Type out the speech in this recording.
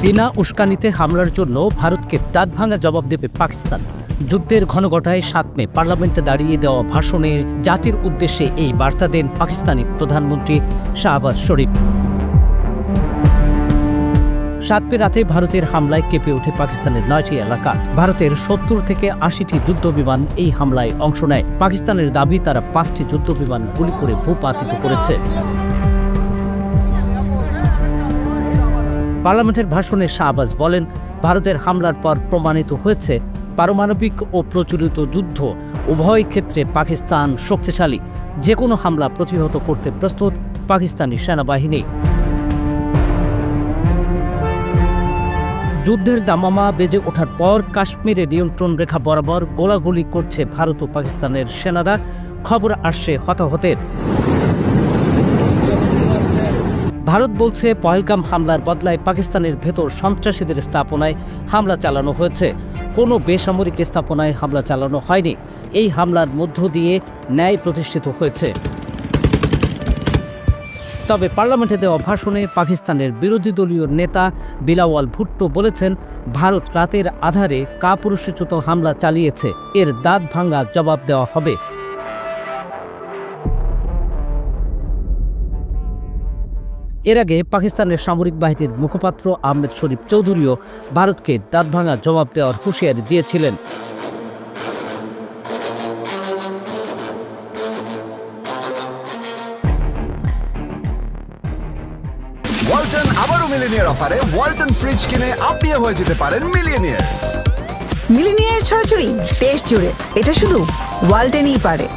বিনা উস্কানিতে হামলার জন্য ভারতকে দাঁতভাঙা জবাব দেবে পাকিস্তান। যুদ্ধের ঘনঘটায় ৭ মে পার্লামেন্টে দাঁড়িয়ে দেওয়া ভাষণে জাতির উদ্দেশ্যে এই বার্তা দেন পাকিস্তানি প্রধানমন্ত্রী শাহবাজ শরীফ। ৭ মে রাতে ভারতের হামলায় কেঁপে ওঠে পাকিস্তানের ৯টি এলাকা। ভারতের ৭০ থেকে ৮০টি যুদ্ধবিমান এই হামলায় অংশ নেয়। পাকিস্তানের দাবি তারা ৫টি যুদ্ধবিমান গুলি করে ভূপাতিত করেছে। পার্লামেন্টের ভাষণে শাহবাজ বলেন, ভারতের হামলার পর প্রমাণিত হয়েছে পারমাণবিক ও প্রচলিত যুদ্ধ উভয় ক্ষেত্রে পাকিস্তান শক্তিশালী। যে কোনো হামলা প্রতিহত করতে প্রস্তুত পাকিস্তানি সেনাবাহিনী। যুদ্ধের দামামা বেজে ওঠার পর কাশ্মীরে নিয়ন্ত্রণ রেখা বরাবর গোলাগুলি করছে ভারত ও পাকিস্তানের সেনারা। খবর আসছে হতাহতের। ভারত বলছে পহেলগাম হামলার বদলায় পাকিস্তানের ভেতর সন্ত্রাসীদের স্থাপনায় হামলা চালানো হয়েছে। কোনো বেসামরিক স্থাপনায় হামলা চালানো হয়নি। এই হামলার মধ্য দিয়ে ন্যায় প্রতিষ্ঠিত হয়েছে। তবে পার্লামেন্টে দেওয়া ভাষণে পাকিস্তানের বিরোধী দলীয় নেতা বিলাওয়াল ভুট্টো বলেছেন, ভারত রাতের আধারে কাপুরুষোচিত হামলা চালিয়েছে, এর দাঁত ভাঙা জবাব দেওয়া হবে। এর আগে পাকিস্তানের সামরিক বাহিনীর মুখপাত্র আহমেদ শরীফ চৌধুরীও ভারতকে দাঁতভাঙা জবাব দেওয়ার হুঁশিয়ারি দিয়েছিলেন। ওয়ালটন আবারও মিলিনিয়ার অফারে ওয়ালটন ফ্রিজ কিনে আপনিও হয়ে যেতে পারেন মিলিয়নিয়ার। মিলিনিয়ার ছড়াছড়ি দেশ জুড়ে, এটা শুধু ওয়ালটনই পারে।